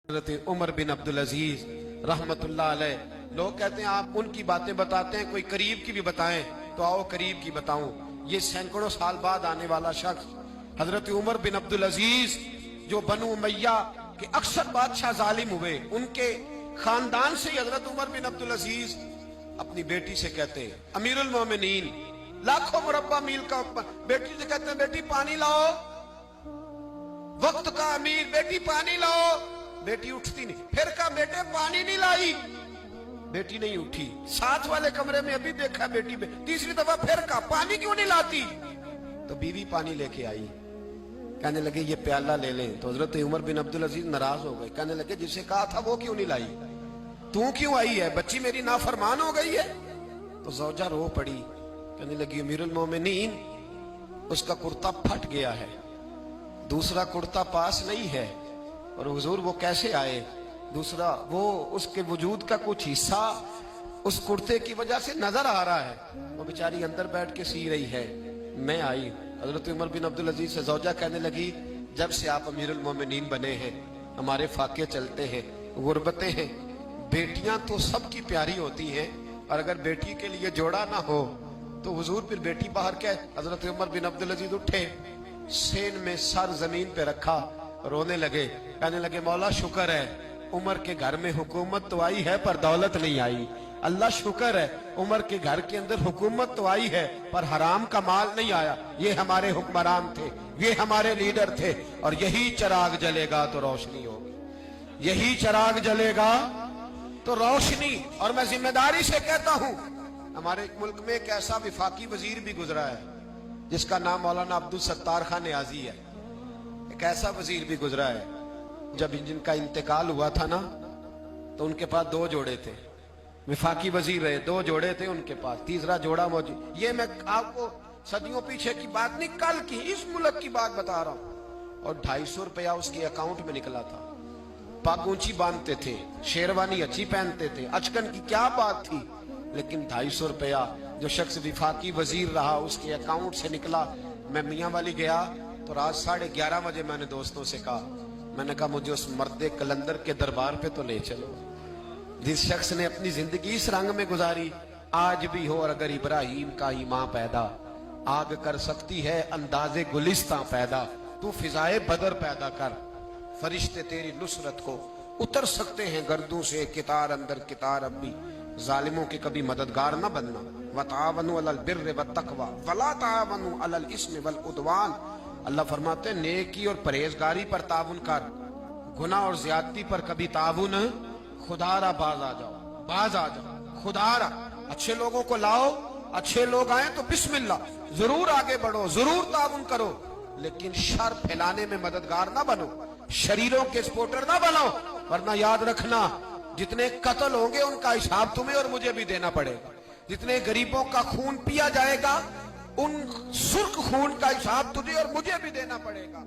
حضرت عمر بن عبد العزیز رحمتullah علیہ، لوگ کہتے ہیں آپ ان کی باتیں بتاتے ہیں، کوئی قریب کی بھی بتائیں تو آؤ قریب کی بتاؤں۔ یہ سینکڑوں سال بعد آنے والا شخص حضرت عمر بن عبد العزیز، جو بنو امیہ کے اکثر بادشاہ ظالم ہوئے، ان کے خاندان سے حضرت عمر بن عبد العزیز اپنی بیٹی سے کہتے ہیں، امیر المومنین، لاکھوں مربع میل کا بیٹی سے کہتے ہیں بیٹی پانی لاؤ، وقت کا امیر، بیٹی پانی لاؤ۔ بیٹی اٹھتی نہیں، پھر کہا بیٹے پانی نہیں لائی، بیٹی نہیں اٹھی۔ ساتھ والے کمرے میں ابھی دیکھا بیٹی، تیسری دفعہ پھر کہا پانی کیوں نہیں لاتی، تو بیوی پانی لے کے آئی، کہنے لگے یہ پیالہ لے لیں۔ تو حضرت عمر بن عبد العزیز ناراض ہو گئے، کہنے لگے جسے کہا تھا وہ کیوں نہیں لائی، تو کیوں آئی ہے، بچی میری نافرمان ہو گئی ہے۔ تو زوجہ رو پڑی، کہنے لگی امیر المومنین، اس کا کرتا پھٹ گیا ہے، دوسرا کرتا پاس نہیں ہے، اور حضور وہ کیسے آئے، دوسرا وہ اس کے وجود کا کچھ حصہ اس کرتے کی وجہ سے نظر آ رہا ہے، وہ بیچاری اندر بیٹھ کے سی رہی ہے، میں آئی۔ حضرت عمر بن عبد العزیز سے زوجہ کہنے لگی جب سے آپ امیر المومنین بنے ہیں ہمارے فاقے چلتے ہیں، غربتیں ہیں، بیٹیاں تو سب کی پیاری ہوتی ہیں، اور اگر بیٹی کے لیے جوڑا نہ ہو تو حضور پھر بیٹی باہر کیا ہے۔ حضرت عمر بن عبد العزیز اٹھے، سین میں سر زمین پہ رکھا، رونے لگے، کہنے لگے مولا شکر ہے عمر کے گھر میں حکومت تو آئی ہے پر دولت نہیں آئی، اللہ شکر ہے عمر کے گھر کے اندر حکومت تو آئی ہے پر حرام کا مال نہیں آیا، یہ ہمارے حکمران تھے، یہ ہمارے لیڈر تھے، اور یہی چراغ جلے گا تو روشنی ہوگی، یہی چراغ جلے گا تو روشنی۔ اور میں ذمہ داری سے کہتا ہوں، ہمارے ملک میں ایک ایسا وفاقی وزیر بھی گزرا ہے جس کا نام مولانا عبدالستار خان نیازی ہے، ایک ایسا وزیر بھی گزرا ہے، جب جن کا انتقال ہوا تھا نا تو ان کے پاس دو جوڑے تھے، وفاقی وزیر رہے، دو جوڑے تھے ان کے پاس، تیسرا جوڑا موجود۔ یہ میں آپ کو صدیوں پیچھے کی بات نہیں، کل کی اس ملک کی بات بتا رہا ہوں، اور 250 روپیہ اس کے اکاؤنٹ میں نکلا تھا، پگ اونچی باندھتے تھے، شیروانی اچھی پہنتے تھے، اچکن کی کیا بات تھی، لیکن 250 روپیہ جو شخص وفاقی وزیر رہا اس کے اکاؤنٹ سے نکلا۔ میں میاں والی گیا تو رات 11:30 بجے میں نے دوستوں سے کہا، میں نے کہا مجھے اس مرد کلندر کے دربار پہ تو لے چلو، جس شخص نے اپنی زندگی اس رنگ میں گزاری۔ آج بھی ہو اور اگر ابراہیم کا ہی ماں پیدا، آگ کر سکتی ہے انداز گلستاں پیدا، تو فضائے بدر پیدا کر، فرشتے تیری نصرت کو اتر سکتے ہیں گردوں سے، کتار اندر کتار اب بھی، ظالموں کے کبھی مددگار نہ بننا۔ وَتَعَاوَنُوا عَلَى الْبِرِّ وَالتَّقْوَى وَلَا تَعَاوَنُوا عَلَى الْإِثْمِ وَالْعُدْوَانِ۔ اللہ فرماتے ہیں نیکی اور پرہیزگاری پر تعاون کر، گناہ اور زیادتی پر کبھی تعاون، خدا را باز آ جاؤ، باز آ جاؤ، خدا را اچھے لوگوں کو لاؤ، اچھے لوگ آئیں تو بسم اللہ، ضرور آگے بڑھو، ضرور تعاون کرو، لیکن شر پھیلانے میں مددگار نہ بنو، شریروں کے سپورٹر نہ بنو، ورنہ یاد رکھنا جتنے قتل ہوں گے ان کا حساب تمہیں اور مجھے بھی دینا پڑے گا، جتنے غریبوں کا خون پیا جائے گا ان سرخ خون کا حساب تجھے اور مجھے بھی دینا پڑے گا۔